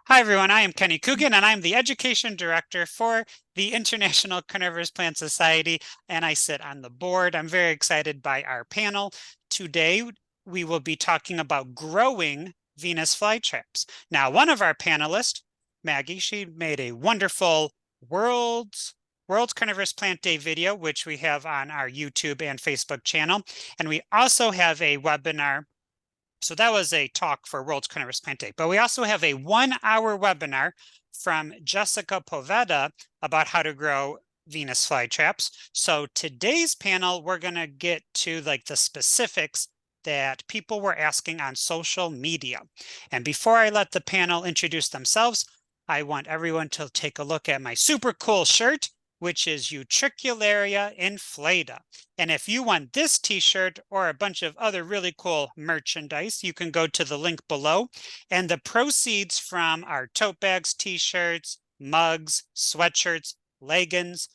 Hi, everyone. I am Kenny Coogan, and I'm the Education Director for the International Carnivorous Plant Society, and I sit on the board. I'm very excited by our panel. Today, we will be talking about growing Venus flytraps. Now, one of our panelists, Maggie, she made a wonderful World's Carnivorous Plant Day video, which we have on our YouTube and Facebook channel. And we also have a webinar. So that was a talk for World's Carnivorous Plant Day. But we also have a 1-hour webinar from Jessica Poveda about how to grow Venus flytraps. So today's panel, we're going to get to like the specifics that people were asking on social media. And before I let the panel introduce themselves, I want everyone to take a look at my super cool shirt, which is Utricularia inflata. And if you want this t-shirt or a bunch of other really cool merchandise, you can go to the link below. And the proceeds from our tote bags, t-shirts, mugs, sweatshirts, leggings,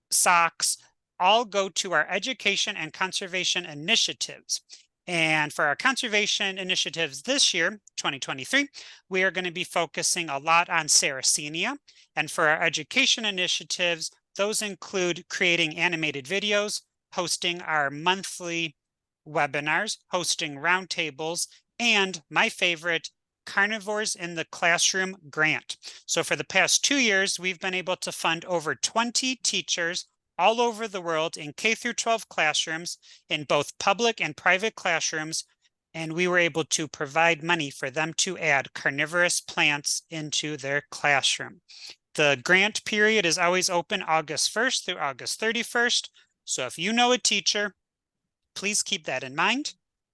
socks, all go to our education and conservation initiatives. And for our conservation initiatives this year, 2023, we are going to be focusing a lot on Sarracenia. And for our education initiatives, those include creating animated videos, hosting our monthly webinars, hosting roundtables, and my favorite, Carnivores in the Classroom grant. So for the past 2 years, we've been able to fund over 20 teachers all over the world in K through 12 classrooms in both public and private classrooms. And we were able to provide money for them to add carnivorous plants into their classroom. The grant period is always open August 1st through August 31st. So if you know a teacher, please keep that in mind.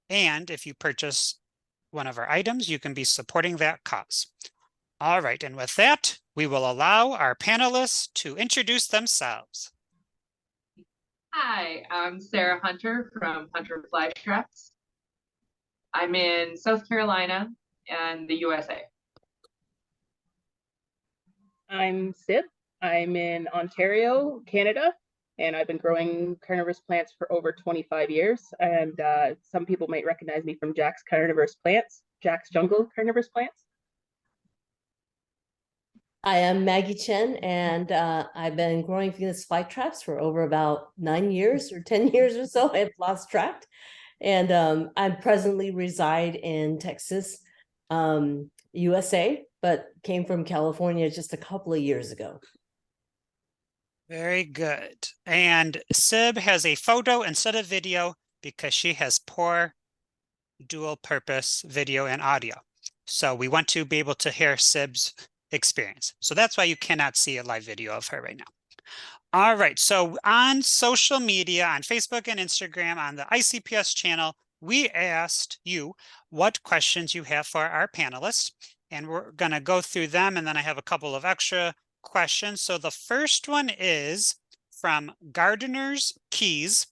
And if you purchase one of our items, you can be supporting that cause. All right, and with that, we will allow our panelists to introduce themselves. Hi, I'm Sarah Hunter from Hunter Flytraps. I'm in South Carolina and the USA. I'm Sib. I'm in Ontario, Canada, and I've been growing carnivorous plants for over 25 years. And some people might recognize me from Jack's Carnivorous Plants, Jack's Jungle Carnivorous Plants. I am Maggie Chen, and I've been growing Venus flytraps for over about 9 years or 10 years or so. I've lost track. And I presently reside in Texas, USA, but came from California just a couple of years ago. Very good. And Sib has a photo instead of video because she has poor dual purpose video and audio. So we want to be able to hear Sib's experience. So that's why you cannot see a live video of her right now. All right, so on social media, on Facebook and Instagram, on the ICPS channel, we asked you what questions you have for our panelists, and we're going to go through them, and then I have a couple of extra questions. So the first one is from Gardener's Keys.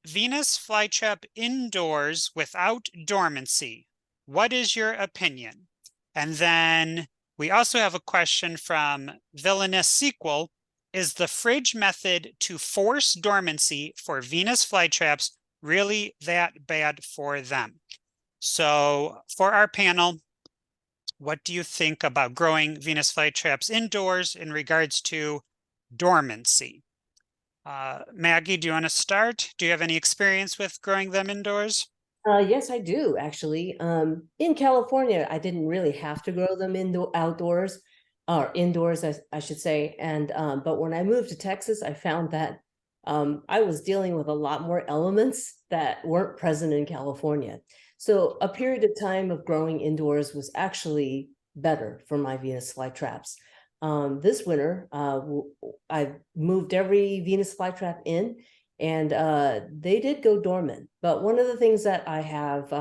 Venus flytrap indoors without dormancy. What is your opinion? And then we also have a question from Villainous Sequel. Is the fridge method to force dormancy for Venus flytraps really that bad for them? So for our panel, what do you think about growing Venus flytraps indoors in regards to dormancy? Maggie, do you want to start? Do you have any experience with growing them indoors? Yes, I do, actually. In California, I didn't really have to grow them outdoors, or indoors, I should say. And but when I moved to Texas, I found that I was dealing with a lot more elements that weren't present in California. So a period of time of growing indoors was actually better for my Venus flytraps. This winter, I moved every Venus flytrap in, and they did go dormant. But one of the things that I have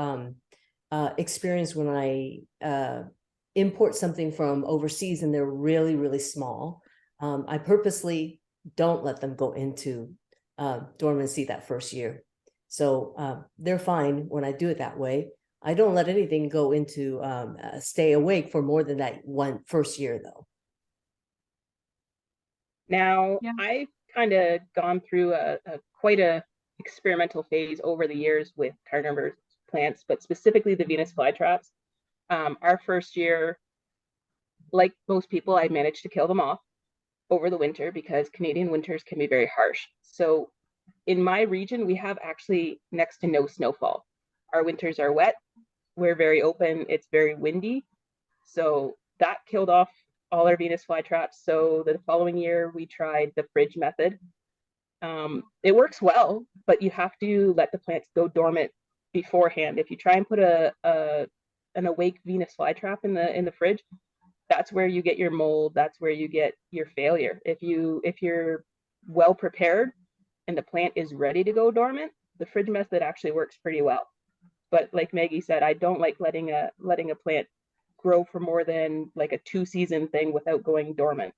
experienced when I import something from overseas and they're really, really small, I purposely don't let them go into dormancy that first year. So they're fine when I do it that way. I don't let anything go into stay awake for more than that first year, though. Now, I've kind of gone through quite a experimental phase over the years with carnivorous plants, but specifically the Venus flytraps. Our first year, like most people, I managed to kill them off over the winter because Canadian winters can be very harsh. So in my region, we have actually next to no snowfall. Our winters are wet. We're very open. It's very windy. So that killed off all our Venus flytraps. So the following year, we tried the fridge method. It works well, but you have to let the plants go dormant beforehand. If you try and put an awake Venus flytrap in the fridge, that's where you get your mold. That's where you get your failure. If you're well prepared and the plant is ready to go dormant, the fridge method actually works pretty well. But like Maggie said, I don't like letting a plant grow for more than like a 2-season thing without going dormant.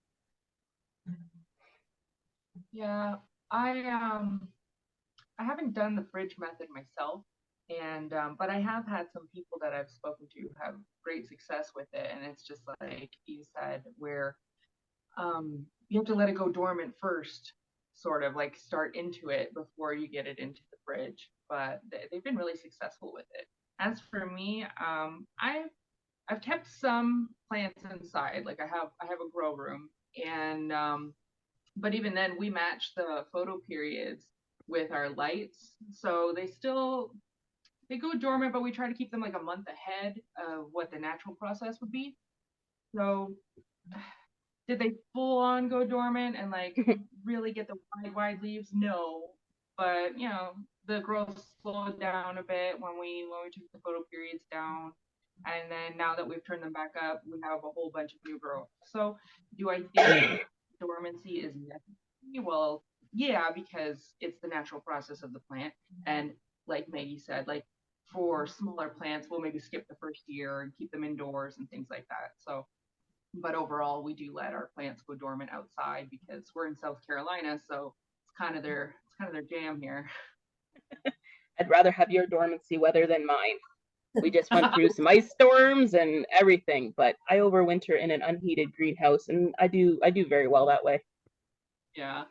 Yeah, I haven't done the fridge method myself, and but I have had some people that I've spoken to have great success with it, and it's just like you said, where you have to let it go dormant first, sort of like start into it before you get it into the fridge. But they've been really successful with it. As for me, I've kept some plants inside. Like I have a grow room, and but even then we match the photo periods with our lights, so they go dormant, but we try to keep them like a month ahead of what the natural process would be. So did they full on go dormant and like really get the wide leaves? No, but you know, the growth slowed down a bit when we took the photo periods down, and then now that we've turned them back up, we have a whole bunch of new growth. So do I think dormancy is necessary? Well, yeah, because it's the natural process of the plant, and like Maggie said, like for smaller plants, we'll maybe skip the first year and keep them indoors and things like that. So but overall we do let our plants go dormant outside because we're in South Carolina, so it's kind of their jam here. I'd rather have your dormancy weather than mine. We just went through some ice storms and everything, but I overwinter in an unheated greenhouse, and I do very well that way. Yeah,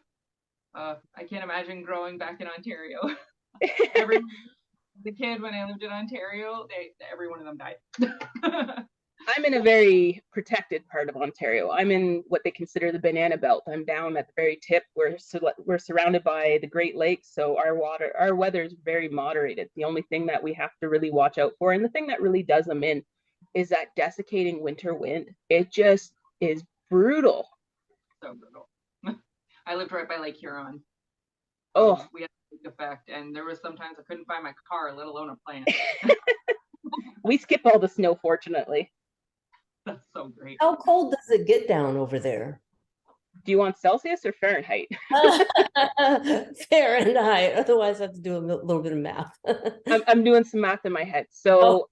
I can't imagine growing back in Ontario. The kid when I lived in Ontario, every one of them died. I'm in a very protected part of Ontario. I'm in what they consider the banana belt. I'm down at the very tip. We're surrounded by the Great Lakes, so our weather is very moderated. The only thing that we have to really watch out for, and the thing that really does them in, is that desiccating winter wind. It just is brutal. So brutal. I lived right by Lake Huron. Oh, we had a big effect, and there was sometimes I couldn't find my car, let alone a plant. We skip all the snow, fortunately. That's so great. How cold does it get down over there? Do you want Celsius or Fahrenheit? Fahrenheit. Otherwise, I have to do a little bit of math. I'm doing some math in my head. So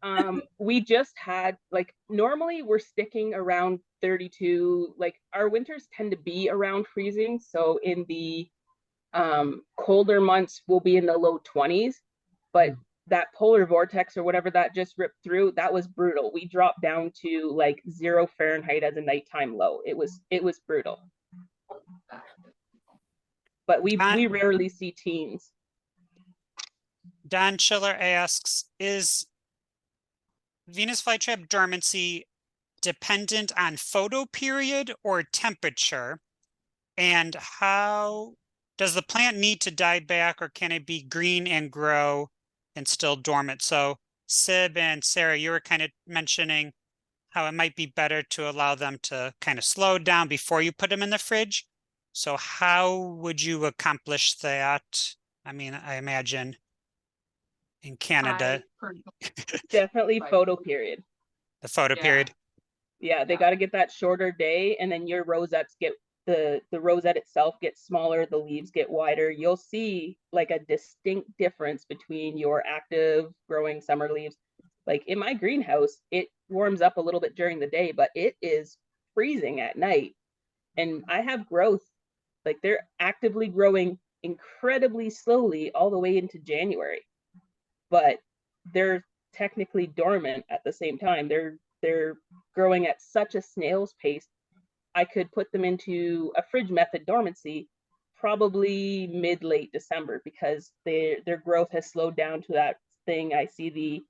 we just had, like, normally we're sticking around 32. Like our winters tend to be around freezing. So in the colder months, we'll be in the low 20s. But that polar vortex or whatever that just ripped through, that was brutal. We dropped down to like 0 Fahrenheit as a nighttime low. It was brutal. But we rarely see teens. Don Schiller asks, is Venus flytrap dormancy dependent on photo period or temperature? And how does the plant need to die back, or can it be green and grow and still dormant? So Sib and Sarah, you were kind of mentioning how it might be better to allow them to kind of slow down before you put them in the fridge. So how would you accomplish that? I mean, I imagine in Canada. Definitely photo period. The photo period. Yeah, they got to get that shorter day, and then your rosettes get, the rosette itself gets smaller, the leaves get wider. You'll see like a distinct difference between your active growing summer leaves. Like in my greenhouse, it warms up a little bit during the day, but it is freezing at night. And I have growth, like they're actively growing incredibly slowly all the way into January, but they're technically dormant at the same time. They're growing at such a snail's pace. I could put them into a fridge method dormancy probably mid-late December, because their growth has slowed down to that thing. I see the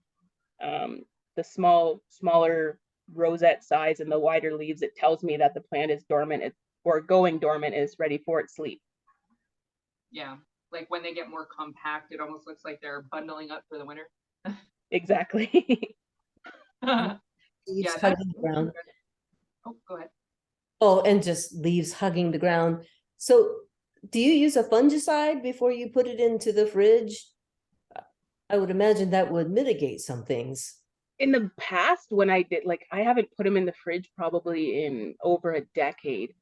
smaller rosette size and the wider leaves, it tells me that the plant is dormant or going dormant, is ready for its sleep. Yeah, like when they get more compact, it almost looks like they're bundling up for the winter. Exactly. Yeah, Leaves that's hugging the ground. Oh, go ahead. Oh, and just leaves hugging the ground. So do you use a fungicide before you put it into the fridge? I would imagine that would mitigate some things. In the past, when I did, like, I haven't put them in the fridge probably in over a decade,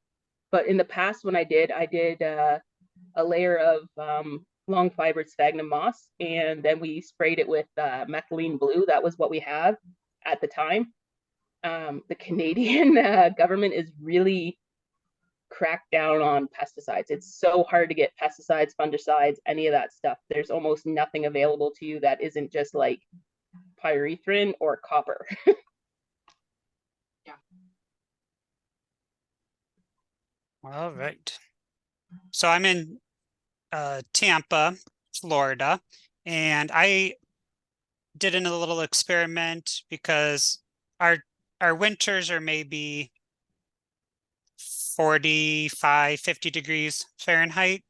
but in the past when I did a layer of long fibered sphagnum moss, and then we sprayed it with methylene blue. That was what we had at the time. The Canadian government is really cracked down on pesticides. It's so hard to get pesticides, fungicides, any of that stuff. There's almost nothing available to you that isn't just like pyrethrin or copper. Yeah. All right. So I'm in Tampa, Florida, and I did a little experiment because our winters are maybe 45, 50 degrees Fahrenheit.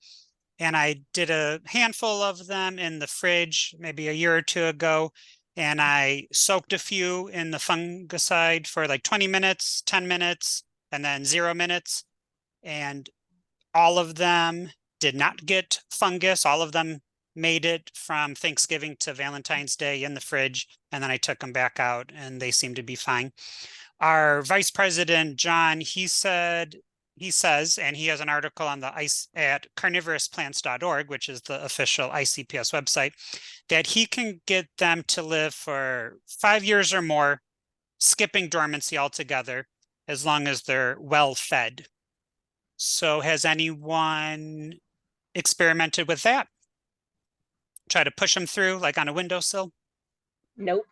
And I did a handful of them in the fridge maybe a year or two ago. And I soaked a few in the fungicide for like 20 minutes, 10 minutes, and then 0 minutes. And all of them did not get fungus. All of them made it from Thanksgiving to Valentine's Day in the fridge. And then I took them back out and they seemed to be fine. Our vice president, John, he says, and he has an article on the ice at carnivorousplants.org, which is the official ICPS website, that he can get them to live for 5 years or more, skipping dormancy altogether, as long as they're well fed. So has anyone experimented with that? Try to push them through like on a windowsill? Nope.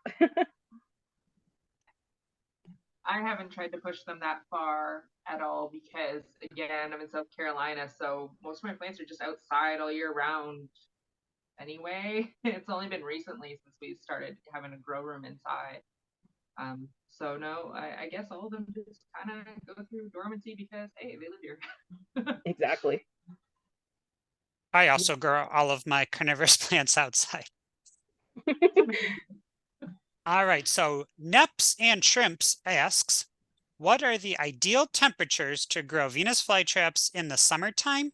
I haven't tried to push them that far at all because, again, I'm in South Carolina, so most of my plants are just outside all year round anyway. It's only been recently since we started having a grow room inside. So no, I guess all of them just kind of go through dormancy because, hey, they live here. Exactly. I also grow all of my carnivorous plants outside. All right, so Neps and Shrimps asks, what are the ideal temperatures to grow Venus flytraps in the summertime?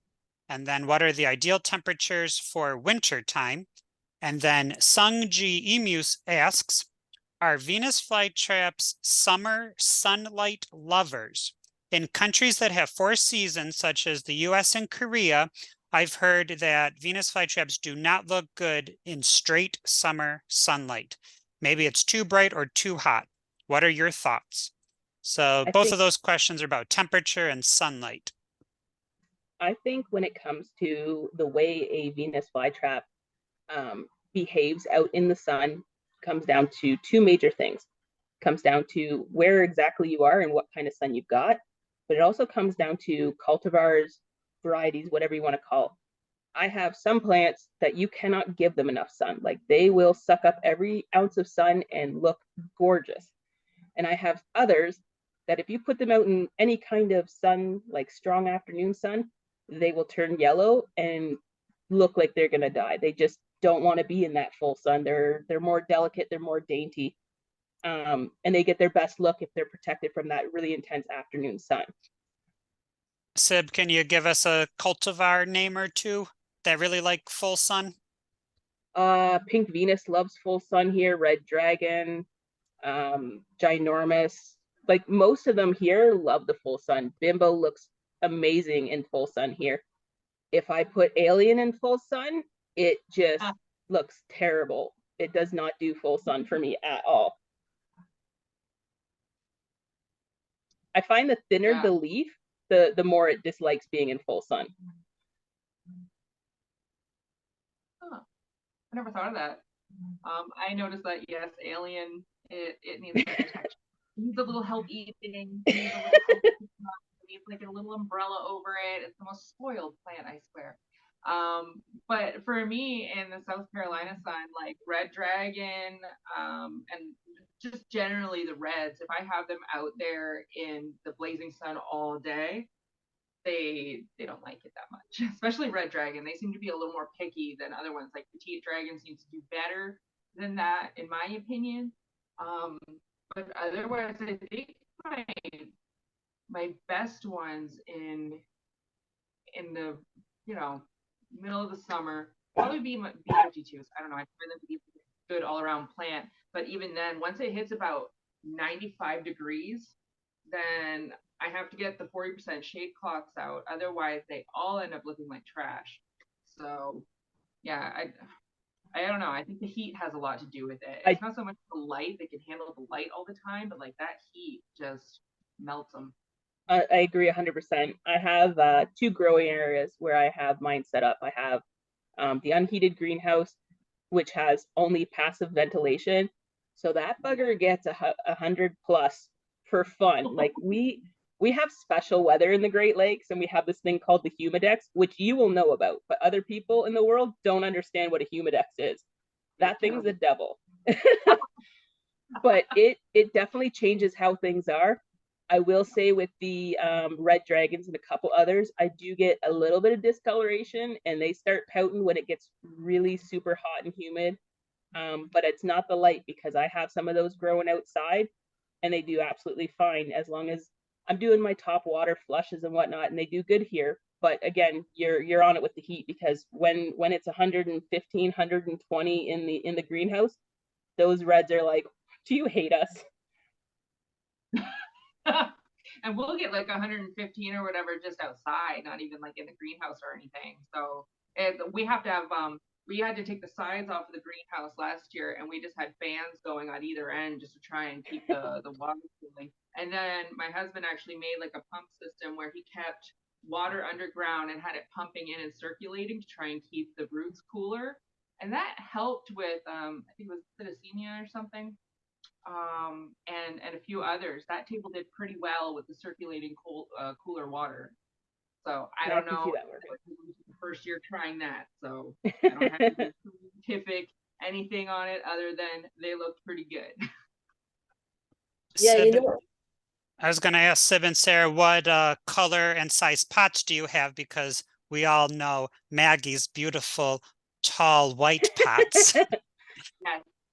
And then what are the ideal temperatures for winter time? And then Sungji Emus asks, are Venus flytraps summer sunlight lovers? In countries that have 4 seasons, such as the US and Korea, I've heard that Venus flytraps do not look good in straight summer sunlight. Maybe it's too bright or too hot. What are your thoughts? So both of those questions are about temperature and sunlight. I think when it comes to the way a Venus flytrap behaves out in the sun, comes down to 2 major things. Comes down to where exactly you are and what kind of sun you've got, but it also comes down to cultivars, varieties, whatever you want to call. I have some plants that you cannot give them enough sun. Like they will suck up every ounce of sun and look gorgeous. And I have others that if you put them out in any kind of sun, like strong afternoon sun, they will turn yellow and look like they're gonna die. They just don't want to be in that full sun. They're more delicate, they're more dainty. And they get their best look if they're protected from that really intense afternoon sun. Sib, can you give us a cultivar name or two that really like full sun? Pink Venus loves full sun here, Red Dragon, Ginormous. Like most of them here love the full sun. Bimbo looks amazing in full sun here. If I put Alien in full sun, it just looks terrible. It does not do full sun for me at all. I find the thinner the leaf, the more it dislikes being in full sun. Huh. I never thought of that. I noticed that, yes, Alien, it needs protection. It needs a little help eating. It needs like a little umbrella over it. It's the most spoiled plant, I swear. But for me in the South Carolina sun, like red dragon, and just generally the reds, if I have them out there in the blazing sun all day, they don't like it that much. Especially red dragon. They seem to be a little more picky than other ones. Like petite dragon seems to do better than that, in my opinion. But otherwise, I think my best ones in the middle of the summer probably be B52s. I don't know. I find them to be a good all around plant. But even then, once it hits about 95 degrees, then I have to get the 40% shade cloths out. Otherwise, they all end up looking like trash. So, yeah, I don't know. I think the heat has a lot to do with it. It's not so much the light. They can handle the light all the time, but like that heat just melts them. I agree 100%. I have 2 growing areas where I have mine set up. I have the unheated greenhouse, which has only passive ventilation. So that bugger gets 100 plus for fun. Like we have special weather in the Great Lakes, and we have this thing called the humidex, which you will know about, but other people in the world don't understand what a humidex is. That thing's the devil. But it definitely changes how things are. I will say with the red dragons and a couple others, I do get a little bit of discoloration, and they start pouting when it gets really super hot and humid. But it's not the light, because I have some of those growing outside, and they do absolutely fine as long as I'm doing my top water flushes and whatnot, and they do good here. But again, you're on it with the heat, because when it's 115, 120 in the greenhouse, those reds are like, do you hate us? And we'll get like 115 or whatever just outside, not even like in the greenhouse or anything. So we have to have we had to take the sides off of the greenhouse last year, and we just had fans going on either end just to try and keep the water cooling. And then my husband actually made like a pump system where he kept water underground and had it pumping in and circulating to try and keep the roots cooler. And that helped with I think it was Thalassemia or something. And a few others. That table did pretty well with the circulating cooler water. So I don't know. The first year trying that, so I don't have any scientific anything on it other than they looked pretty good. Yeah, Sib, you know, I was going to ask Sib and Sarah, what color and size pots do you have? Because we all know Maggie's beautiful, tall, white pots. Yeah.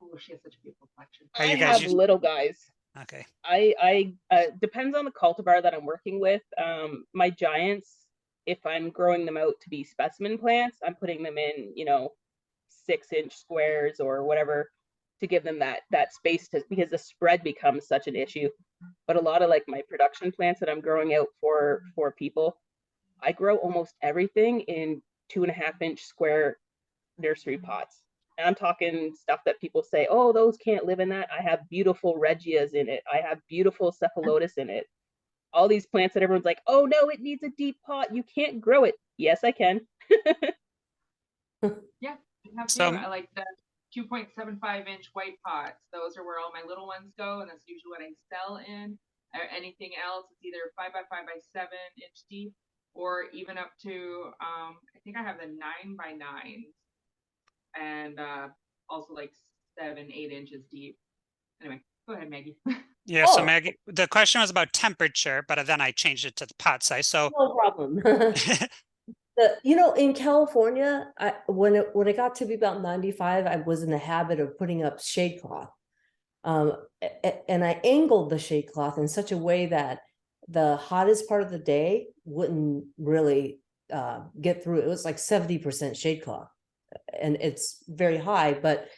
Oh, she has such a beautiful collection. Are you I guys have little guys. Okay. I depends on the cultivar that I'm working with. My giants, if I'm growing them out to be specimen plants, I'm putting them in 6-inch squares or whatever to give them that space, because the spread becomes such an issue. But a lot of like my production plants that I'm growing out for people, I grow almost everything in 2.5-inch square nursery pots. And I'm talking stuff that people say, oh, those can't live in that. I have beautiful Regias in it. I have beautiful Cephalotus in it. All these plants that everyone's like, oh no, it needs a deep pot. You can't grow it. Yes, I can. Yeah, I have So, too. I like the 2.75-inch white pots. Those are where all my little ones go, and that's usually what I sell in. Or anything else, it's either 5x5x7-inch deep, or even up to I think I have the 9x9, and also like 7-8 inches deep. Anyway, go ahead, Maggie. yeah, so Maggie, the question was about temperature, but then I changed it to the pot size. So no problem. In California, when it got to be about 95, I was in the habit of putting up shade cloth. And I angled the shade cloth in such a way that the hottest part of the day wouldn't really get through. It was like 70% shade cloth, and it's very high, but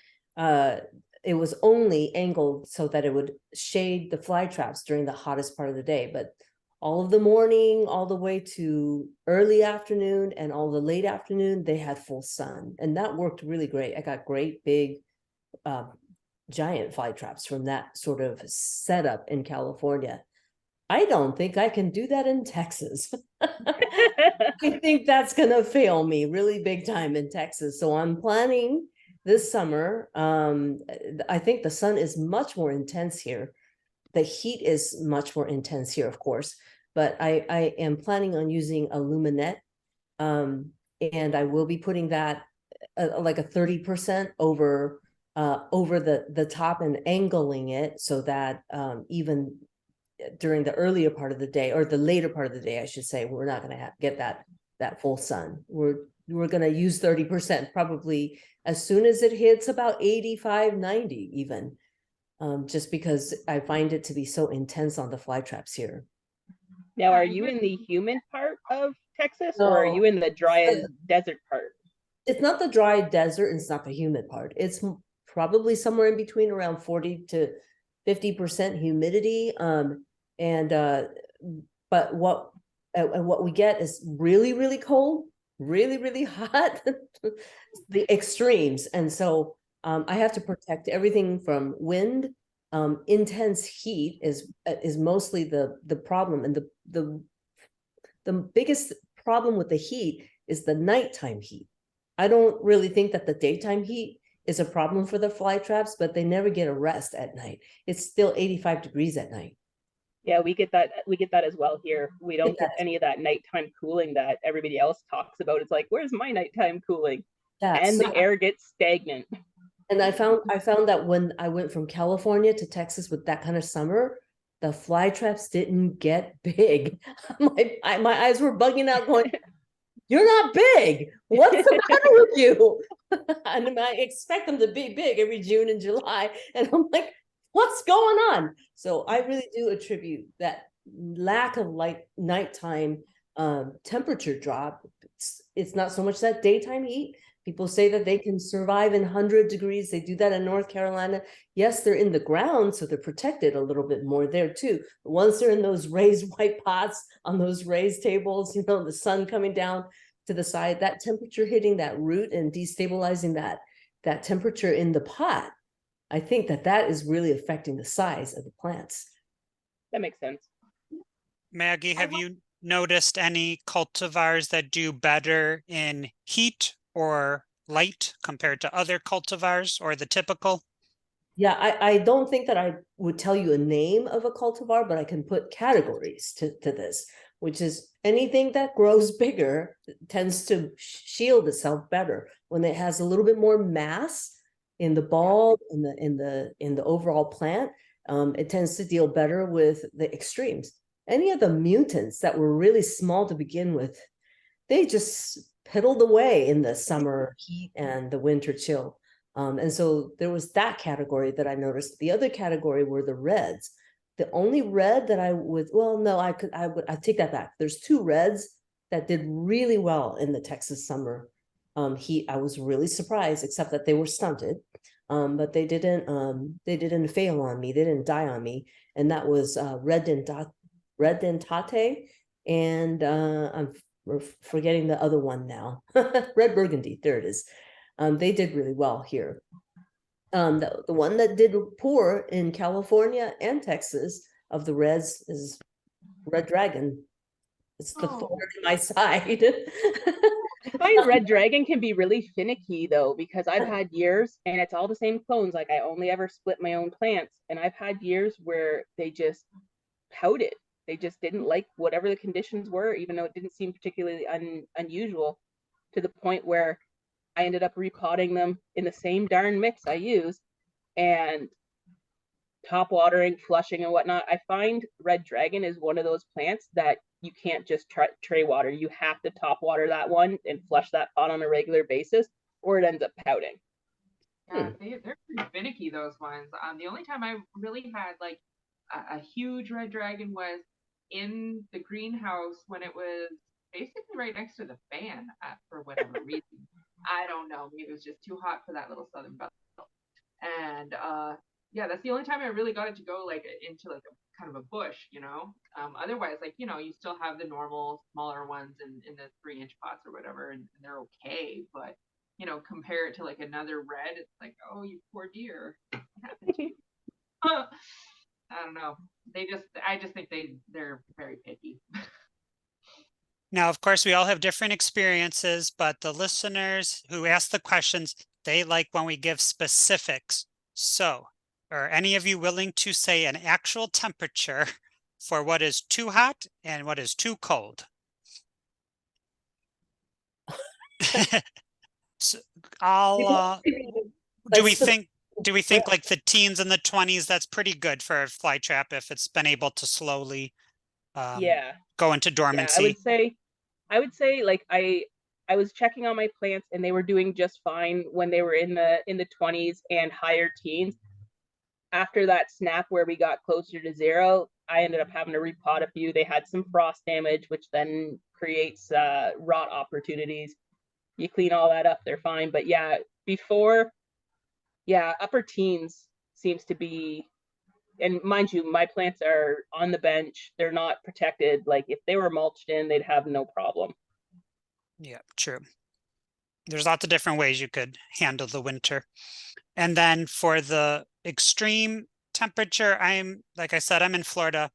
it was only angled so that it would shade the fly traps during the hottest part of the day. But all of the morning, all the way to early afternoon and all the late afternoon, they had full sun, and that worked really great. I got great big giant fly traps from that sort of setup in California. I don't think I can do that in Texas. I think that's gonna fail me really big time in Texas. So I'm planning this summer. I think the sun is much more intense here. The heat is much more intense here, of course, but I am planning on using a luminette and I will be putting that like a 30% over the top and angling it so that even during the earlier part of the day, or the later part of the day, I should say, we're not going to get that full sun. We're going to use 30% probably as soon as it hits about 85, 90 even, just because I find it to be so intense on the fly traps here. Now, are you in the humid part of Texas, or are you in the dry desert part? It's not the dry desert, and it's not the humid part. It's probably somewhere in between, around 40 to 50% humidity. But what we get is really, really cold, really, really hot, the extremes. And so I have to protect everything from wind. Intense heat is mostly the problem, and the biggest problem with the heat is the nighttime heat. I don't really think that the daytime heat is a problem for the fly traps, but they never get a rest at night. It's still 85 degrees at night. Yeah, we get that as well here. We don't get any of that nighttime cooling that everybody else talks about. It's like, where's my nighttime cooling? And the air gets stagnant. And I found that when I went from California to Texas with that kind of summer, the fly traps didn't get big. My eyes were bugging out going, you're not big. What's the matter with you? And I expect them to be big every June and July. And I'm like, what's going on? So I really do attribute that lack of nighttime temperature drop. It's not so much that daytime heat. People say that they can survive in 100 degrees. They do that in North Carolina. Yes, they're in the ground, so they're protected a little bit more there too. But once they're in those raised white pots on those raised tables, you know, the sun coming down to the side, that temperature hitting that root and destabilizing that temperature in the pot, I think that is really affecting the size of the plants. That makes sense. Maggie, have you noticed any cultivars that do better in heat or light compared to other cultivars, or the typical? Yeah, I don't think that I would tell you a name of a cultivar, but I can put categories to this, which is anything that grows bigger tends to shield itself better. When it has a little bit more mass in the bulb, in the overall plant, it tends to deal better with the extremes. Any of the mutants that were really small to begin with, they just piddled away in the summer heat and the winter chill. And so there was that category that I noticed. The other category were the reds. The only red that I take that back. There's two reds that did really well in the Texas summer heat. I was really surprised, except that they were stunted. But they didn't fail on me. They didn't die on me. And that was red dentate, and I'm forgetting the other one now. Red burgundy, there it is. They did really well here. The one that did poor in California and Texas of the reds is Red Dragon. It's the thorn in my side. I find Red Dragon can be really finicky though, because I've had years, and it's all the same clones. Like I only ever split my own plants, and I've had years where they just pouted. They just didn't like whatever the conditions were, even though it didn't seem particularly unusual, to the point where I ended up repotting them in the same darn mix I use and top watering, flushing and whatnot. I find Red Dragon is one of those plants that you can't just tray water. You have to top water that one and flush that pot on a regular basis, or it ends up pouting. Yeah, they're pretty finicky, those ones. The only time I really had like a huge Red Dragon was in the greenhouse when it was basically right next to the fan for whatever reason. I don't know. Maybe it was just too hot for that little southern belt. And yeah, that's the only time I really got it to go like into like a kind of a bush, you know. Otherwise, like, you know, you still have the normal smaller ones in the 3-inch pots or whatever, and they're okay. But you know, compare it to like another red, it's like, oh, you poor dear. What happened to you? I don't know. I just think they're very picky. Now, of course, we all have different experiences, but the listeners who ask the questions, they like when we give specifics. So, are any of you willing to say an actual temperature for what is too hot and what is too cold? So I'll, do we That's the- think, like the teens and the 20s, that's pretty good for a fly trap if it's been able to slowly Yeah. go into Yeah, dormancy? I would say like I was checking on my plants and they were doing just fine when they were in the 20s and higher teens. After that snap where we got closer to 0, I ended up having to repot a few. They had some frost damage, which then creates rot opportunities. You clean all that up, they're fine. But yeah, upper teens seems to be, and mind you, my plants are on the bench. They're not protected. Like if they were mulched in, they'd have no problem. Yeah, true. There's lots of different ways you could handle the winter. And then for the extreme temperature, like I said, I'm in Florida.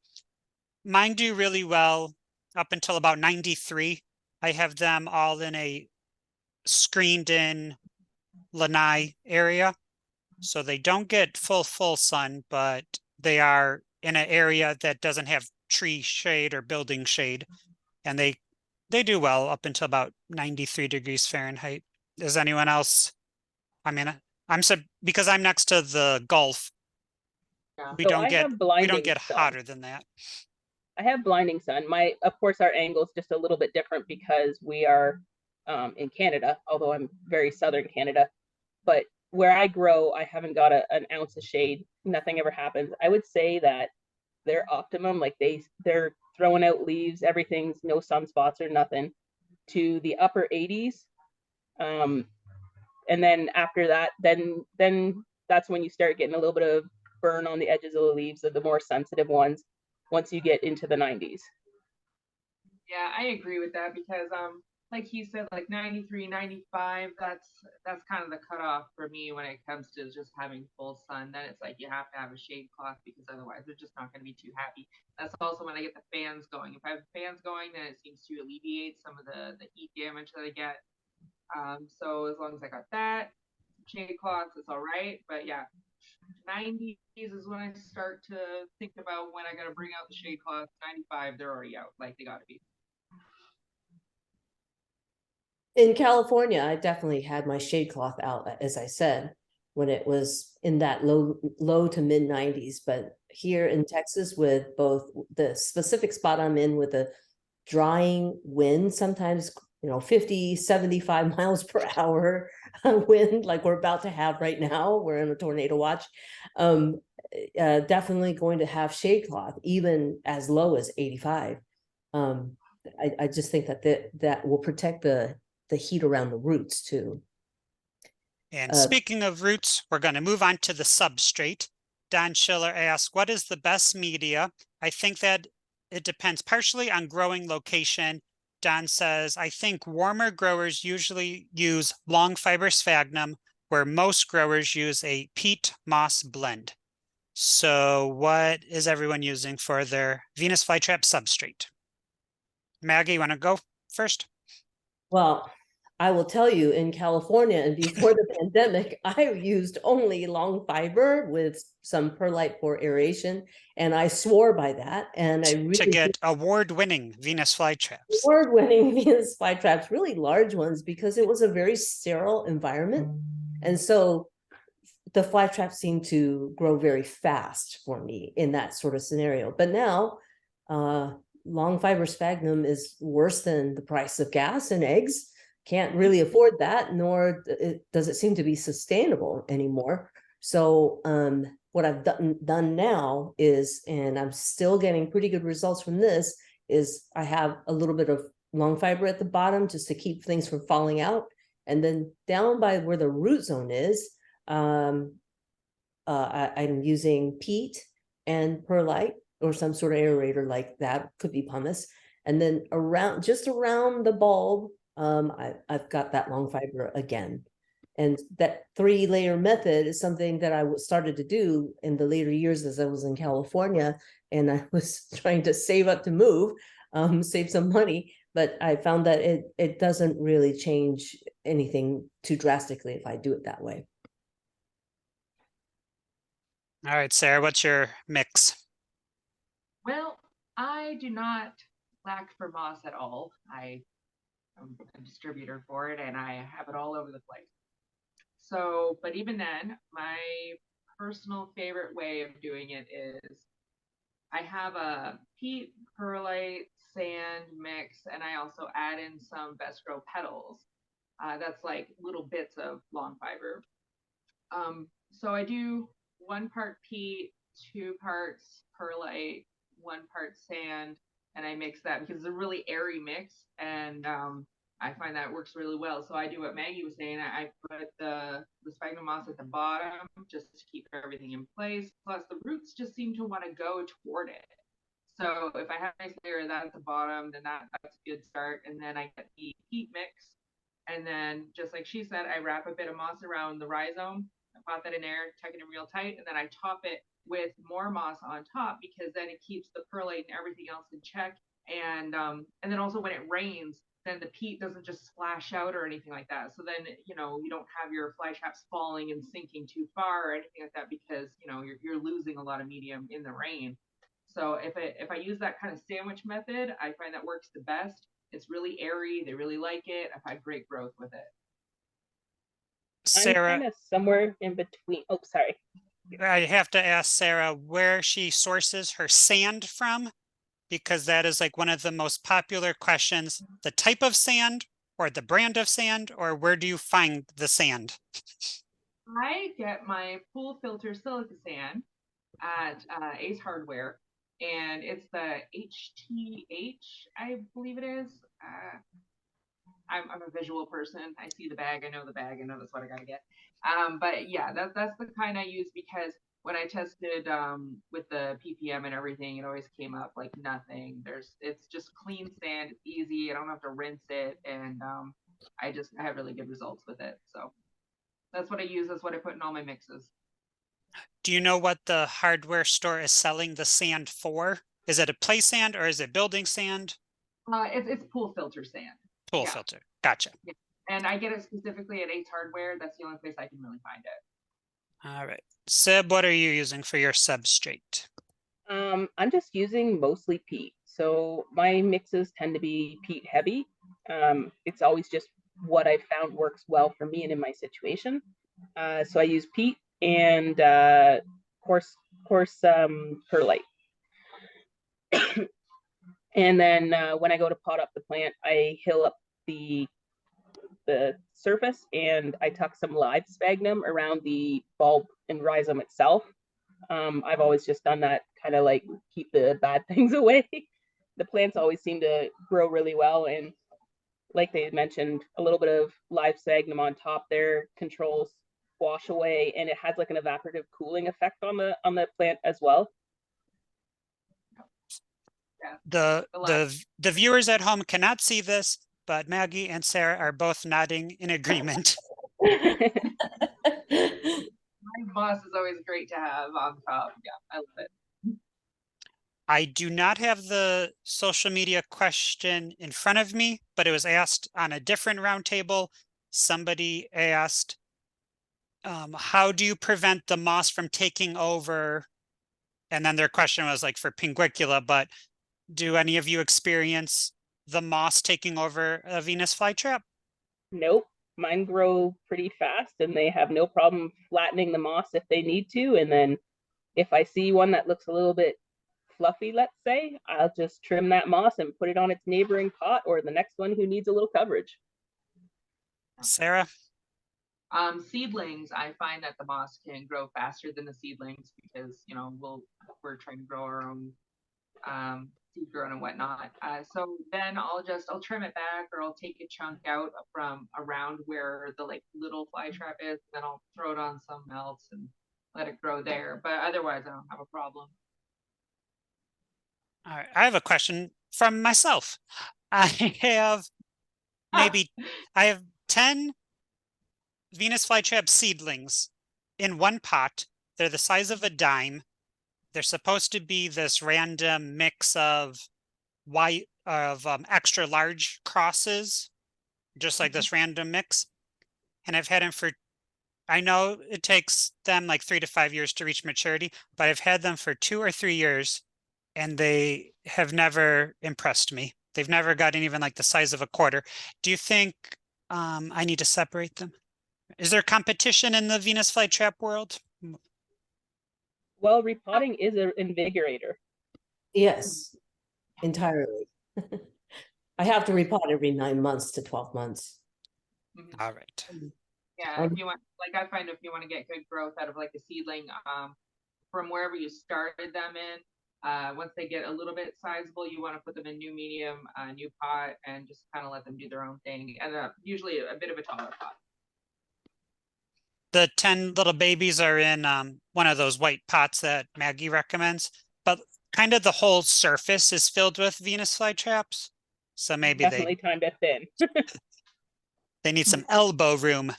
Mine do really well up until about 93. I have them all in a screened in lanai area. So they don't get full sun, but they are in an area that doesn't have tree shade or building shade. And they do well up until about 93 degrees Fahrenheit. Is anyone else? I mean, because I'm next to the Gulf, Yeah. we So don't I get have blinding sun. hotter than that. I have blinding sun. Of course, our angle is just a little bit different because we are in Canada, although I'm very southern Canada. But where I grow, I haven't got an ounce of shade. Nothing ever happens. I would say that they're optimum. Like they're throwing out leaves. Everything's no sunspots or nothing. To the upper 80s, and then after that, then that's when you start getting a little bit of burn on the edges of the leaves of the more sensitive ones. Once you get into the 90s. Yeah, I agree with that because like he said, like 93, 95, that's kind of the cutoff for me when it comes to just having full sun. Then it's like you have to have a shade cloth because otherwise they're just not going to be too happy. That's also when I get the fans going. If I have fans going, then it seems to alleviate some of the heat damage that I get. So as long as I got that, shade cloths, it's all right. But yeah, 90s is when I start to think about when I got to bring out the shade cloths. 95, they're already out, like they got to be. In California, I definitely had my shade cloth out, as I said, when it was in that low to mid 90s. But here in Texas, with both the specific spot I'm in with a drying wind, sometimes 50, 75 miles per hour wind, like we're about to have right now. We're in a tornado watch. Definitely going to have shade cloth, even as low as 85. I just think that will protect the heat around the roots too. And speaking of roots, we're going to move on to the substrate. Don Schiller asks, what is the best media? I think that it depends partially on growing location. Don says, I think warmer growers usually use long fiber sphagnum, where most growers use a peat moss blend. So what is everyone using for their Venus flytrap substrate? Maggie, you want to go first? Well, I will tell you, in California and before the pandemic, I used only long fiber with some perlite for aeration, and I swore by that. And I really to get award-winning Venus flytraps. Award-winning Venus flytraps, really large ones, because it was a very sterile environment, and so the flytraps seemed to grow very fast for me in that sort of scenario. But now, long fiber sphagnum is worse than the price of gas and eggs. Can't really afford that, nor does it seem to be sustainable anymore. So what I've done now is, and I'm still getting pretty good results from this, is I have a little bit of long fiber at the bottom just to keep things from falling out. And then down by where the root zone is, I'm using peat and perlite or some sort of aerator like that, could be pumice. And then just around the bulb, I've got that long fiber again. And that 3-layer method is something that I started to do in the later years as I was in California, and I was trying to save up to move, save some money, but I found that it doesn't really change anything too drastically if I do it that way. All right, Sarah, what's your mix? Well, I do not lack for moss at all. I a distributor for it, and I have it all over the place. So, but even then, my personal favorite way of doing it is I have a peat, perlite, sand mix, and I also add in some best grow petals. That's like little bits of long fiber. So I do 1 part peat, 2 parts perlite, 1 part sand, and I mix that because it's a really airy mix, and I find that works really well. So I do what Maggie was saying. I put the sphagnum moss at the bottom just to keep everything in place. Plus, the roots just seem to want to go toward it. So if I have a nice layer of that at the bottom, then that's a good start. And then I get the peat mix, and then just like she said, I wrap a bit of moss around the rhizome. I pot that in there, tuck it in real tight, and then I top it with more moss on top because then it keeps the perlite and everything else in check. And then also when it rains, then the peat doesn't just splash out or anything like that. So then, you know, you don't have your fly traps falling and sinking too far or anything like that because, you know, you're losing a lot of medium in the rain. So if I use that kind of sandwich method, I find that works the best. It's really airy. They really like it. I've had great growth with it. I'm Sarah, kind of somewhere in between. Oh, sorry. I have to ask Sarah where she sources her sand from, because that is like one of the most popular questions. The type of sand or the brand of sand, or where do you find the sand? I get my pool filter silica sand at Ace Hardware, and it's the HTH, I believe it is. I'm a visual person. I see the bag, I know the bag, I know that's what I gotta get. But yeah, that's the kind I use because when I tested with the ppm and everything, it always came up like nothing. It's just clean sand, it's easy. I don't have to rinse it, and I have really good results with it. So that's what I use. That's what I put in all my mixes. Do you know what the hardware store is selling the sand for? Is it a play sand or is it building sand? It's pool filter sand. Pool Yeah. filter. Gotcha. Yeah. And I get it specifically at Ace Hardware. That's the only place I can really find it. All right. Seb, what are you using for your substrate? I'm just using mostly peat. So my mixes tend to be peat heavy. It's always just what I found works well for me and in my situation. So I use peat and coarse perlite. And then when I go to pot up the plant, I hill up the surface and I tuck some live sphagnum around the bulb and rhizome itself. I've always just done that, kind of like keep the bad things away. The plants always seem to grow really well, and like they had mentioned, a little bit of live sphagnum on top there controls wash away, and it has like an evaporative cooling effect on the plant as well. Yeah. The viewers at home cannot see this, but Maggie and Sarah are both nodding in agreement. My moss is always great to have on top. Yeah, I love it. I do not have the social media question in front of me, but it was asked on a different roundtable. Somebody asked, how do you prevent the moss from taking over? And then their question was like for Pinguicula, but do any of you experience the moss taking over a Venus flytrap? Nope. Mine grow pretty fast and they have no problem flattening the moss if they need to. And then if I see one that looks a little bit fluffy, let's say, I'll just trim that moss and put it on its neighboring pot or the next one who needs a little coverage. Sarah? Seedlings, I find that the moss can grow faster than the seedlings because, you know, we're trying to grow our own seed grown and whatnot. So then I'll trim it back, or I'll take a chunk out from around where the like little fly trap is, and then I'll throw it on something else and let it grow there. But otherwise I don't have a problem. All right, I have a question from myself. I have maybe I have 10 Venus flytrap seedlings in one pot. They're the size of a dime. They're supposed to be this random mix of extra large crosses, just like this random mix. And I've had them for, I know it takes them like 3 to 5 years to reach maturity, but I've had them for 2 or 3 years and they have never impressed me. They've never gotten even like the size of a quarter. Do you think I need to separate them? Is there competition in the Venus flytrap world? Well, repotting is an invigorator. Yes, entirely. I have to repot every 9 months to 12 months. Mhm. All right. Yeah, if you want, like I find if you want to get good growth out of like a seedling, from wherever you started them in, once they get a little bit sizable, you want to put them in new medium, new pot, and just kind of let them do their own thing. And usually a bit of a taller pot. The 10 little babies are in one of those white pots that Maggie recommends, but kind of the whole surface is filled with Venus flytraps. So maybe Definitely time to thin. they need some elbow room.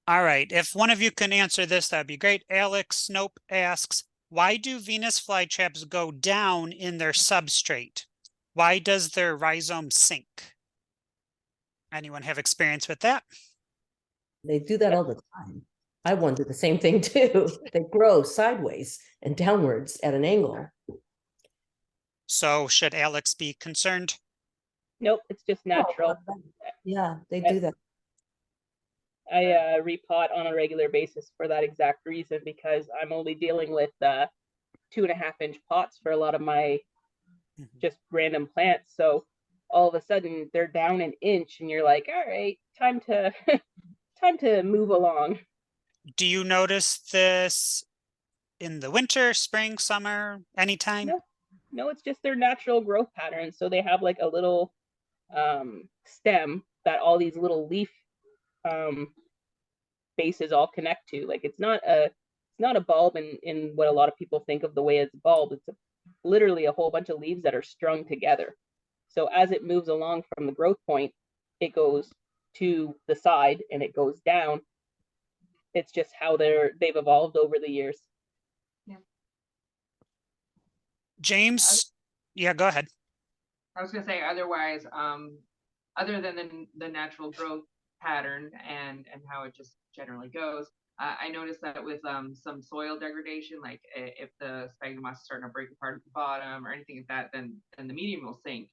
All right, if one of you can answer this, that'd be great. Alex Snope asks, why do Venus flytraps go down in their substrate? Why does their rhizome sink? Anyone have experience with that? They do that all the time. I wonder the same thing too. They grow sideways and downwards at an angle. So should Alex be concerned? Nope, it's just natural. Yeah, they do that. I repot on a regular basis for that exact reason, because I'm only dealing with 2.5-inch pots for a lot of my just random plants. So all of a sudden they're down an inch and you're like, all right, time to time to move along. Do you notice this in the winter, spring, summer, anytime? No, it's just their natural growth pattern. So they have like a little stem that all these little leaf bases all connect to. Like it's not a bulb in what a lot of people think of the way it's a bulb. It's literally a whole bunch of leaves that are strung together. So as it moves along from the growth point, it goes to the side and it goes down. It's just how they've evolved over the years. Yeah. James, yeah, go ahead. I was gonna say otherwise, other than the natural growth pattern and how it just generally goes, I noticed that with some soil degradation, like if the sphagnum moss is starting to break apart at the bottom or anything like that, then the medium will sink.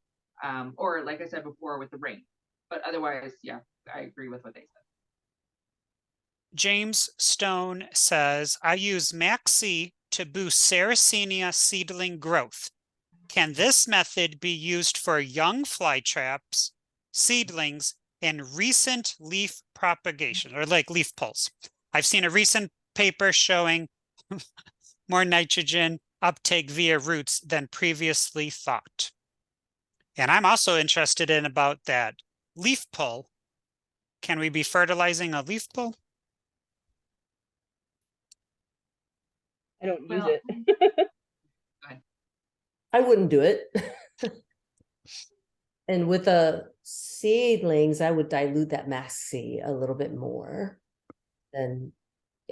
Or like I said before, with the rain. But otherwise, yeah, I agree with what they said. James Stone says, I use Maxi to boost Sarracenia seedling growth. Can this method be used for young flytraps, seedlings, and recent leaf propagation, or like leaf pulls? I've seen a recent paper showing more nitrogen uptake via roots than previously thought. And I'm also interested in about that leaf pull. Can we be fertilizing a leaf pull? I don't use Well, it. I wouldn't do it. And with the seedlings, I would dilute that Maxi a little bit more. And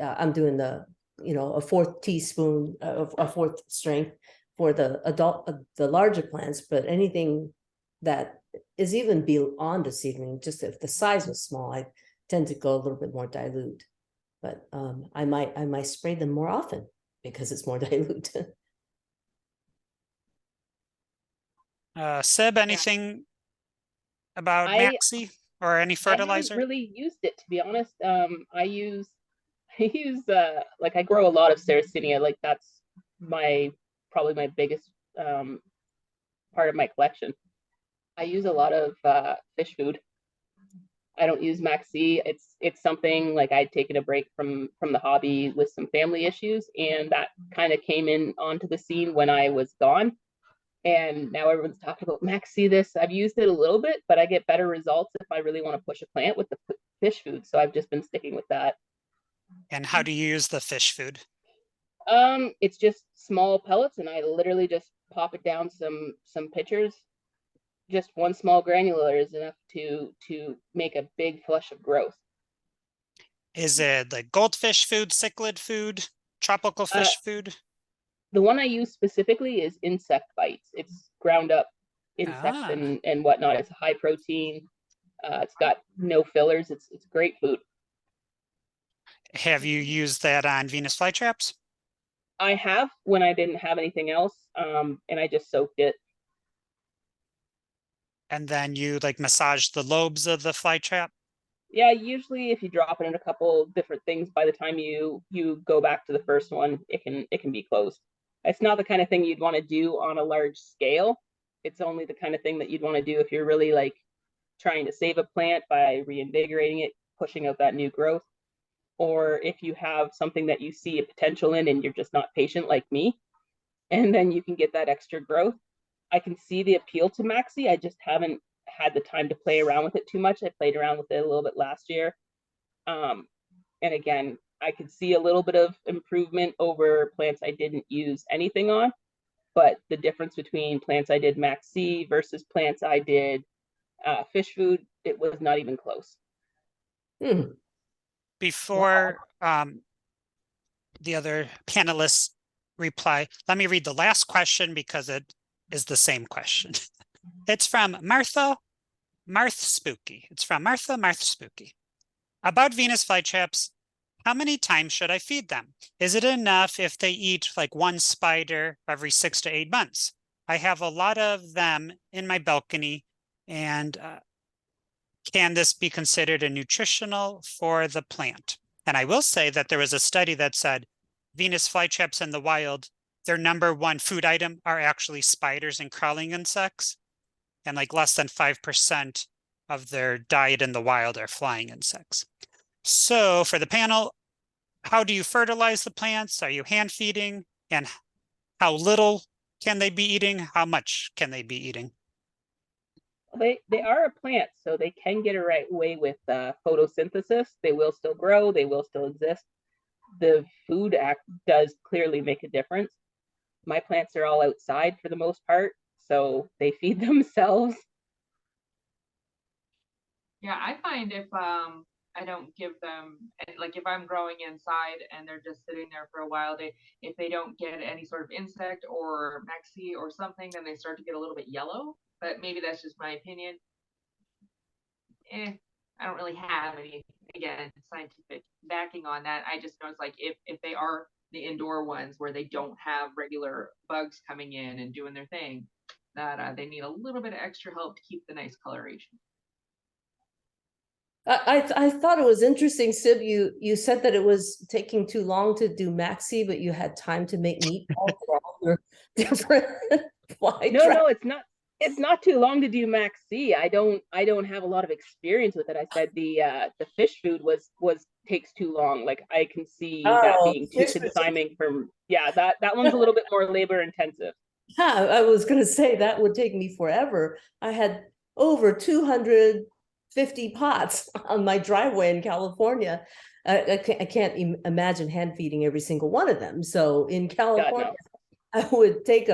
I'm doing the, a 4th teaspoon, a 4th strength for the the larger plants, but anything that is even beyond the seedling, just if the size was small, I tend to go a little bit more dilute. But I might spray them more often because it's more dilute. Seb, anything about Maxi or any fertilizer? I haven't really used it, to be honest. I use like I grow a lot of Sarracenia. Like that's probably my biggest part of my collection. I use a lot of fish food. I don't use Maxi. It's something like I'd taken a break from the hobby with some family issues, and that kind of came in onto the scene when I was gone. And now everyone's talking about Maxi this. I've used it a little bit, but I get better results if I really want to push a plant with the fish food. So I've just been sticking with that. And how do you use the fish food? It's just small pellets, and I literally just pop it down some pitchers. Just one small granular is enough to make a big flush of growth. Is it like goldfish food, cichlid food, tropical fish food? The one I use specifically is insect bites. It's ground up insects and whatnot. It's high protein. It's got no fillers. It's great food. Have you used that on Venus flytraps? I have when I didn't have anything else, and I just soaked it. and then you like massage the lobes of the fly trap? Yeah, usually if you drop it in a couple different things, by the time you go back to the first one, it can be closed. It's not the kind of thing you'd want to do on a large scale. It's only the kind of thing that you'd want to do if you're really like trying to save a plant by reinvigorating it, pushing out that new growth, or if you have something that you see a potential in and you're just not patient like me, and then you can get that extra growth. I can see the appeal to Maxi. I just haven't had the time to play around with it too much. I played around with it a little bit last year. And again, I could see a little bit of improvement over plants I didn't use anything on, but the difference between plants I did Maxi versus plants I did fish food, it was not even close. Before the other panelists reply, let me read the last question because it is the same question. It's from Martha Spooky. It's from Martha Spooky. About Venus flytraps, how many times should I feed them? Is it enough if they eat like one spider every 6 to 8 months? I have a lot of them in my balcony, and can this be considered a nutritional for the plant? And I will say that there was a study that said Venus flytraps in the wild, their #1 food item are actually spiders and crawling insects. And like less than 5% of their diet in the wild are flying insects. So for the panel, how do you fertilize the plants? Are you hand feeding? And how little can they be eating? How much can they be eating? They are a plant, so they can get away with photosynthesis. They will still grow. They will still exist. The food act does clearly make a difference. My plants are all outside for the most part, so they feed themselves. Yeah, I find if I don't give them, like if I'm growing inside and they're just sitting there for a while, if they don't get any sort of insect or Maxi or something, then they start to get a little bit yellow. But maybe that's just my opinion. I don't really have any, again, scientific backing on that. I just know it's like if they are the indoor ones where they don't have regular bugs coming in and doing their thing, that they need a little bit of extra help to keep the nice coloration. I thought it was interesting, Sib. You said that it was taking too long to do Maxi, but you had time to make meatballs for all your different fly traps. No, it's not. It's not too long to do Maxi. I don't have a lot of experience with it. I said the fish food was takes too long. Like I can see that being too consignment from that one's a little bit more labor intensive. Yeah, I was gonna say that would take me forever. I had over 250 pots on my driveway in California. I can't imagine hand feeding every single one of them. So in California, God, no. I would take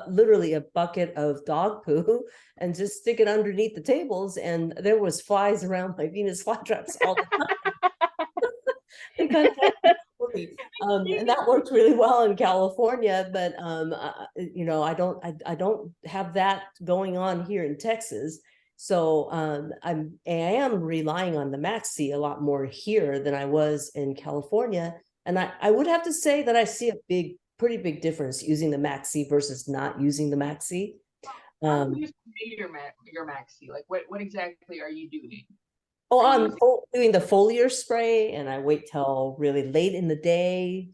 literally a bucket of dog poo and just stick it underneath the tables, and there was flies around my Venus flytraps all the time. And that worked really well in California, but you know, I don't have that going on here in Texas. So I am relying on the Maxi a lot more here than I was in California, and I would have to say that I see a pretty big difference using the Maxi versus not using the Maxi. How do you spray your Maxi? Like what exactly are you doing? Oh, I'm doing the foliar spray, and I wait till really late in the day,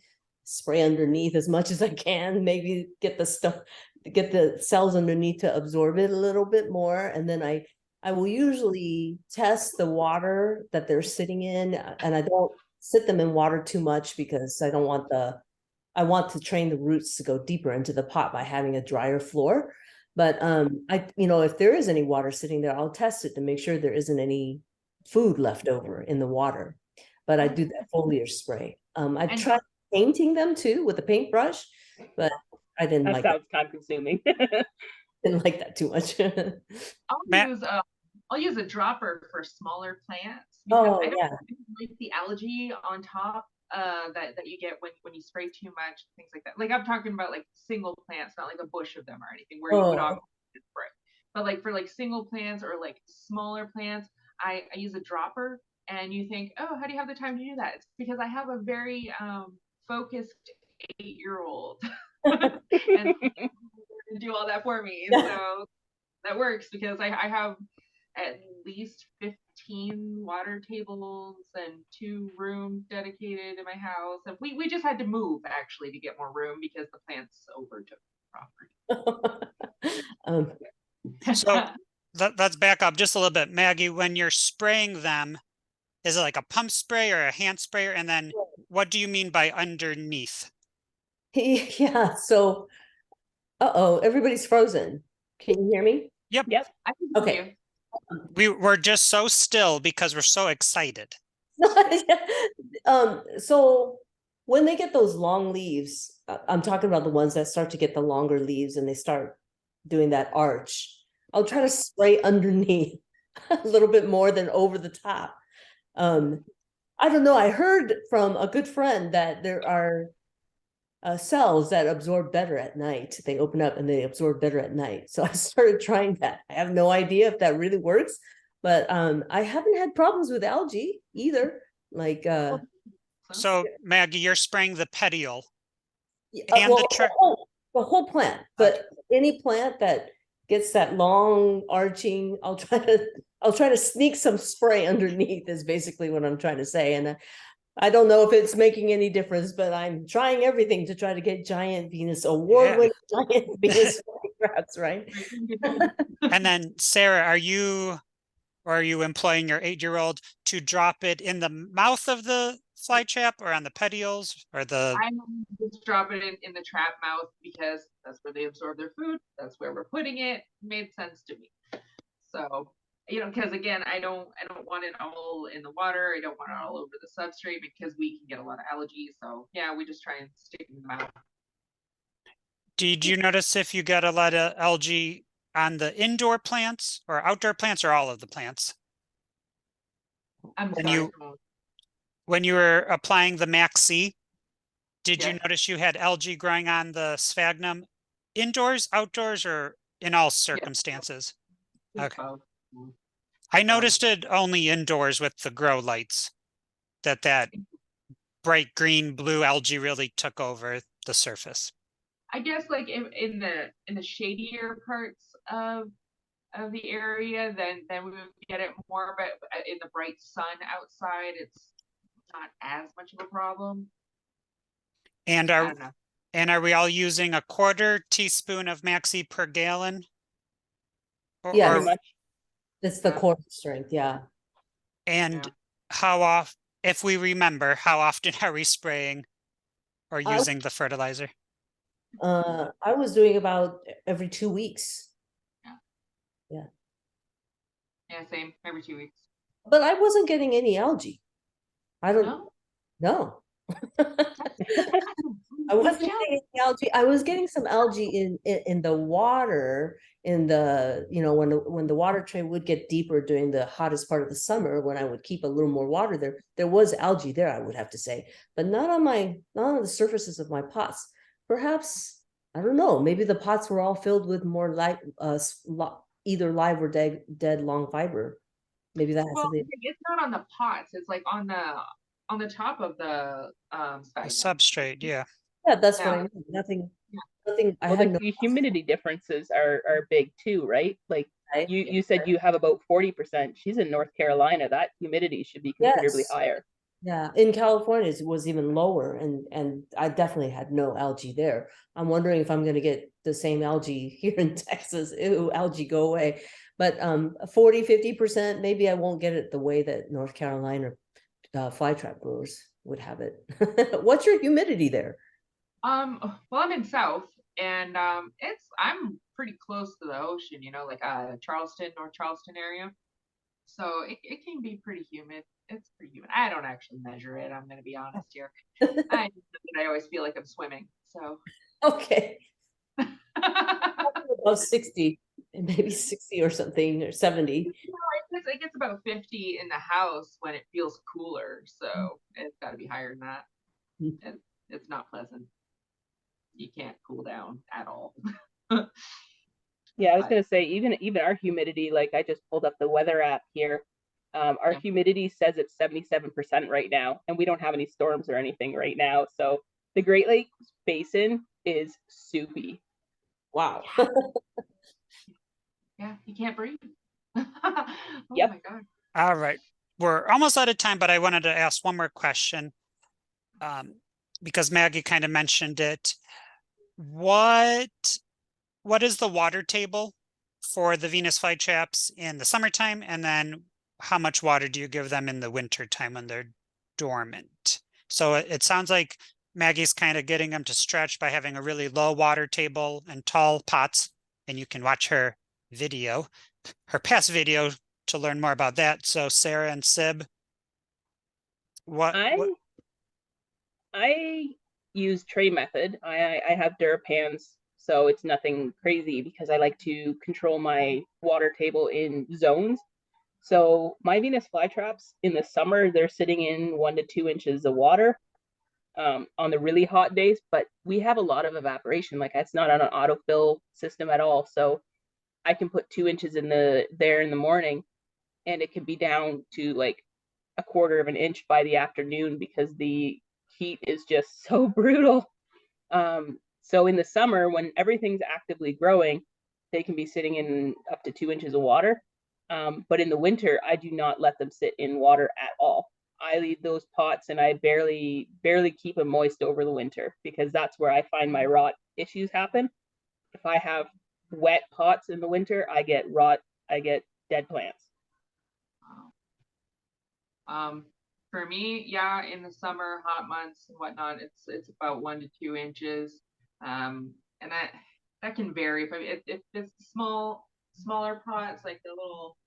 spray underneath as much as I can, maybe get the cells underneath to absorb it a little bit more, and then I will usually test the water that they're sitting in, and I don't sit them in water too much because I want to train the roots to go deeper into the pot by having a drier floor. But if there is any water sitting there, I'll test it to make sure there isn't any food left over in the water. But I do that foliar spray. I've tried painting them too with a paintbrush, but I didn't like that. Sounds time consuming. Didn't like that too much. I'll use a dropper for smaller plants. Oh, I don't like the algae on top that you get when you spray too much, things like that. Like I'm talking about like single plants, not like a bush of them or anything where you would obviously spray. But like for like single plants or like smaller plants, I use a dropper. And you think, oh, how do you have the time to do that? It's because I have a very focused 8-year-old and do all that for me. So that works because I have at least 15 water tables and 2 rooms dedicated in my house. And we just had to move actually to get more room because the plants overtook the property. So let's back up just a little bit. Maggie, when you're spraying them, is it like a pump spray or a hand sprayer? And then what do you mean by underneath? Yeah, so, everybody's frozen. Can you hear me? Yep. Yep. I can Okay. We're just so still because we're so excited. So when they get those long leaves, I'm talking about the ones that start to get the longer leaves and they start doing that arch. I'll try to spray underneath a little bit more than over the top. I don't know. I heard from a good friend that there are cells that absorb better at night. They open up and they absorb better at night. So I started trying that. I have no idea if that really works, but I haven't had problems with algae either. Like So Maggie, you're spraying the petiole and well, the the whole plant, but any plant that gets that long arching, I'll try to sneak some spray underneath is basically what I'm trying to say. And I don't know if it's making any difference, but I'm trying everything to try to get giant Venus, award-winning giant Venus flytraps, right? And then Sarah, are you employing your 8-year-old to drop it in the mouth of the fly trap or on the petioles or the? I'm just dropping it in the trap mouth because that's where they absorb their food. That's where we're putting it. Made sense to me. So, because again, I don't want it all in the water. I don't want it all over the substrate because we can get a lot of algae. So yeah, we just try and stick it in the mouth. Did you notice if you got a lot of algae on the indoor plants or outdoor plants or all of the plants? When you were applying the Maxi, did you notice you had algae growing on the sphagnum indoors, outdoors, or in all circumstances? Okay. I noticed it only indoors with the grow lights, that bright green blue algae really took over the surface. I guess like in the shadier parts of the area, then we would get it more, but in the bright sun outside, it's not as much of a problem. And are we all using a 1/4 teaspoon of Maxi per gallon? Yeah, pretty much. It's the core strength, yeah. And how often, if we remember, how often are we spraying or using the fertilizer? I was doing about every 2 weeks. Yeah, same, every 2 weeks. But I wasn't getting any algae. I don't know. I wasn't getting any algae. I was getting some algae in the water, in the, when the water tray would get deeper during the hottest part of the summer, when I would keep a little more water there was algae there, I would have to say, but not on the surfaces of my pots. Perhaps, I don't know, maybe the pots were all filled with more either live or dead long fiber. Maybe that has something. It's not on the pots, it's like on the top of the substrate, yeah. Yeah, that's what I mean. Nothing. Well, the humidity differences are big too, right? Like you said you have about 40%. She's in North Carolina. That humidity should be considerably higher. Yeah, in California it was even lower, and I definitely had no algae there. I'm wondering if I'm going to get the same algae here in Texas. Ew, algae, go away. But 40-50%, maybe I won't get it the way that North Carolina flytrap growers would have it. What's your humidity there? Well, I'm in South, and I'm pretty close to the ocean, like Charleston, North Charleston area. So it can be pretty humid. It's pretty humid. I don't actually measure it. I'm going to be honest here. I always feel like I'm swimming. So okay, about 60, maybe 60 or something, or 70. It gets about 50 in the house when it feels cooler. So it's got to be higher than that. It's not pleasant. You can't cool down at all. Yeah, I was going to say, even our humidity, like I just pulled up the weather app here. Our humidity says it's 77% right now, and we don't have any storms or anything right now. So the Great Lakes Basin is soupy. Wow. Yeah, you can't breathe. Oh Yep. my God. All right. We're almost out of time, but I wanted to ask one more question. Because Maggie kind of mentioned it. What is the water table for the Venus flytraps in the summertime? And then how much water do you give them in the winter time when they're dormant? So it sounds like Maggie's kind of getting them to stretch by having a really low water table and tall pots. And you can watch her video, her past video, to learn more about that. So Sarah and Sib, what I use tray method. I have DuraPans, so it's nothing crazy because I like to control my water table in zones. So my Venus flytraps in the summer, they're sitting in 1 to 2 inches of water on the really hot days, but we have a lot of evaporation. Like it's not on an autofill system at all. So I can put 2 inches in there in the morning and it can be down to like a quarter of an inch by the afternoon because the heat is just so brutal. So in the summer, when everything's actively growing, they can be sitting in up to 2 inches of water. But in the winter, I do not let them sit in water at all. I leave those pots and I barely keep them moist over the winter because that's where I find my rot issues happen. If I have wet pots in the winter, I get dead plants. For me, yeah, in the summer, hot months and whatnot, it's about 1 to 2 inches. And that can vary. If it's smaller pots, like the little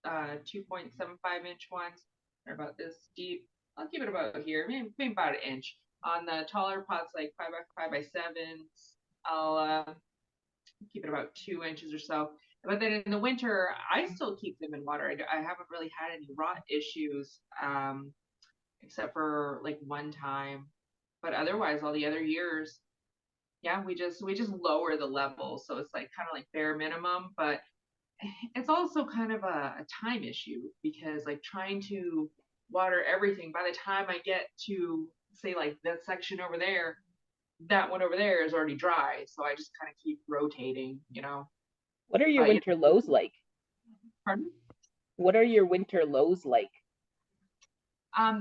2.75-inch ones, they're about this deep. I'll keep it about here, maybe about an inch. On the taller pots, like 5x5x7s, I'll keep it about 2 inches or so. But then in the winter, I still keep them in water. I haven't really had any rot issues, except for like one time. But otherwise, all the other years, yeah, we just lower the level, so it's like kind of like bare minimum. But it's also kind of a time issue because like trying to water everything, by the time I get to say like that section over there, that one over there is already dry. So I just kind of keep rotating, you know. What are your winter lows like? Pardon? What are your winter lows like?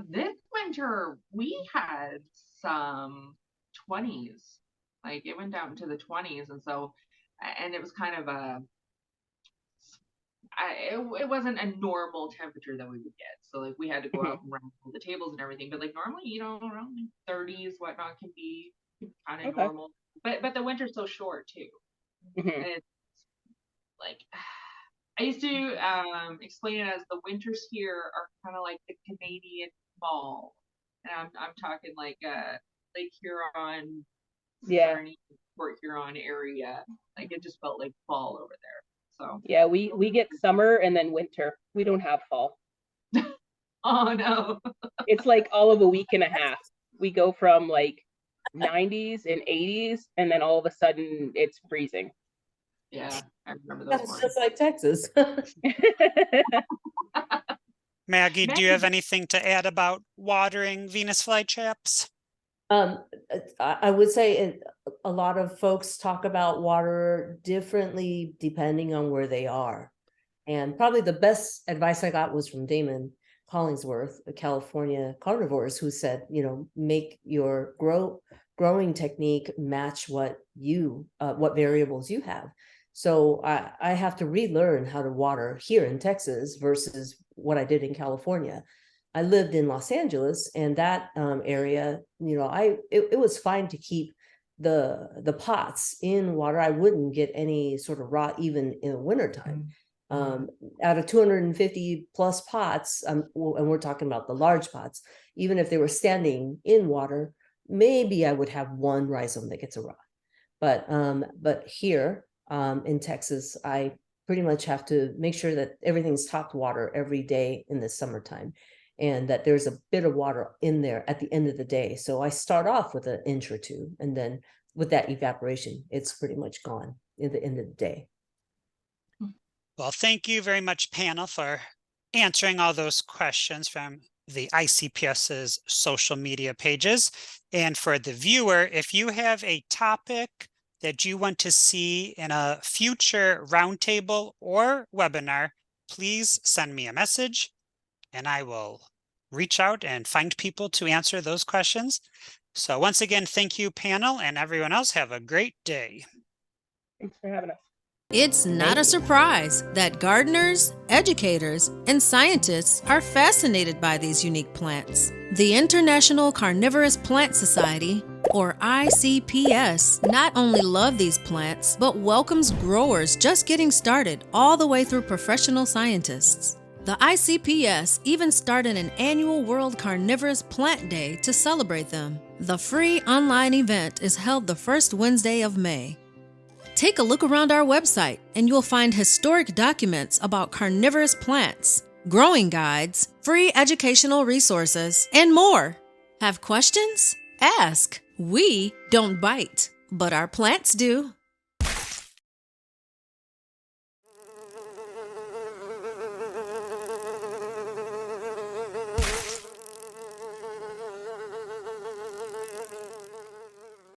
This winter we had some 20s. Like it went down into the 20s, and so, and it was kind of it wasn't a normal temperature that we would get. So like we had to go out and run the tables and everything. But like normally, you know, around 30s, whatnot can be kind of normal. But the winter's so short too. And it's like I used to explain it as the winters here are kind of like the Canadian fall, and I'm talking like Lake Huron, Sarnia, Port Huron area. Like it just felt like fall over there. So yeah, we get summer and then winter. We don't have fall. Oh no. It's like all of a week and a half. We go from like 90s and 80s, and then all of a sudden it's freezing. Yeah, I remember those. That's just like Texas. Maggie, do you have anything to add about watering Venus flytraps? I would say a lot of folks talk about water differently depending on where they are. And probably the best advice I got was from Damon Collingsworth, a California Carnivores, who said, you know, make your growing technique match what variables you have. So I have to relearn how to water here in Texas versus what I did in California. I lived in Los Angeles, and that area, you know, it was fine to keep the pots in water. I wouldn't get any sort of rot even in the wintertime. Out of 250 plus pots, and we're talking about the large pots, even if they were standing in water, maybe I would have one rhizome that gets a rot. But here in Texas, I pretty much have to make sure that everything's topped water every day in the summertime, and that there's a bit of water in there at the end of the day. So I start off with an inch or two, and then with that evaporation, it's pretty much gone at the end of the day. Well, thank you very much, panel, for answering all those questions from the ICPS's social media pages. And for the viewer, if you have a topic that you want to see in a future roundtable or webinar, please send me a message and I will reach out and find people to answer those questions. So once again, thank you, panel, and everyone else. Have a great day. Thanks for having us. It's not a surprise that gardeners, educators, and scientists are fascinated by these unique plants. The International Carnivorous Plant Society, or ICPS, not only love these plants, but welcomes growers just getting started all the way through professional scientists. The ICPS even started an annual World Carnivorous Plant Day to celebrate them. The free online event is held the first Wednesday of May. Take a look around our website and you'll find historic documents about carnivorous plants, growing guides, free educational resources, and more. Have questions? Ask. We don't bite, but our plants do.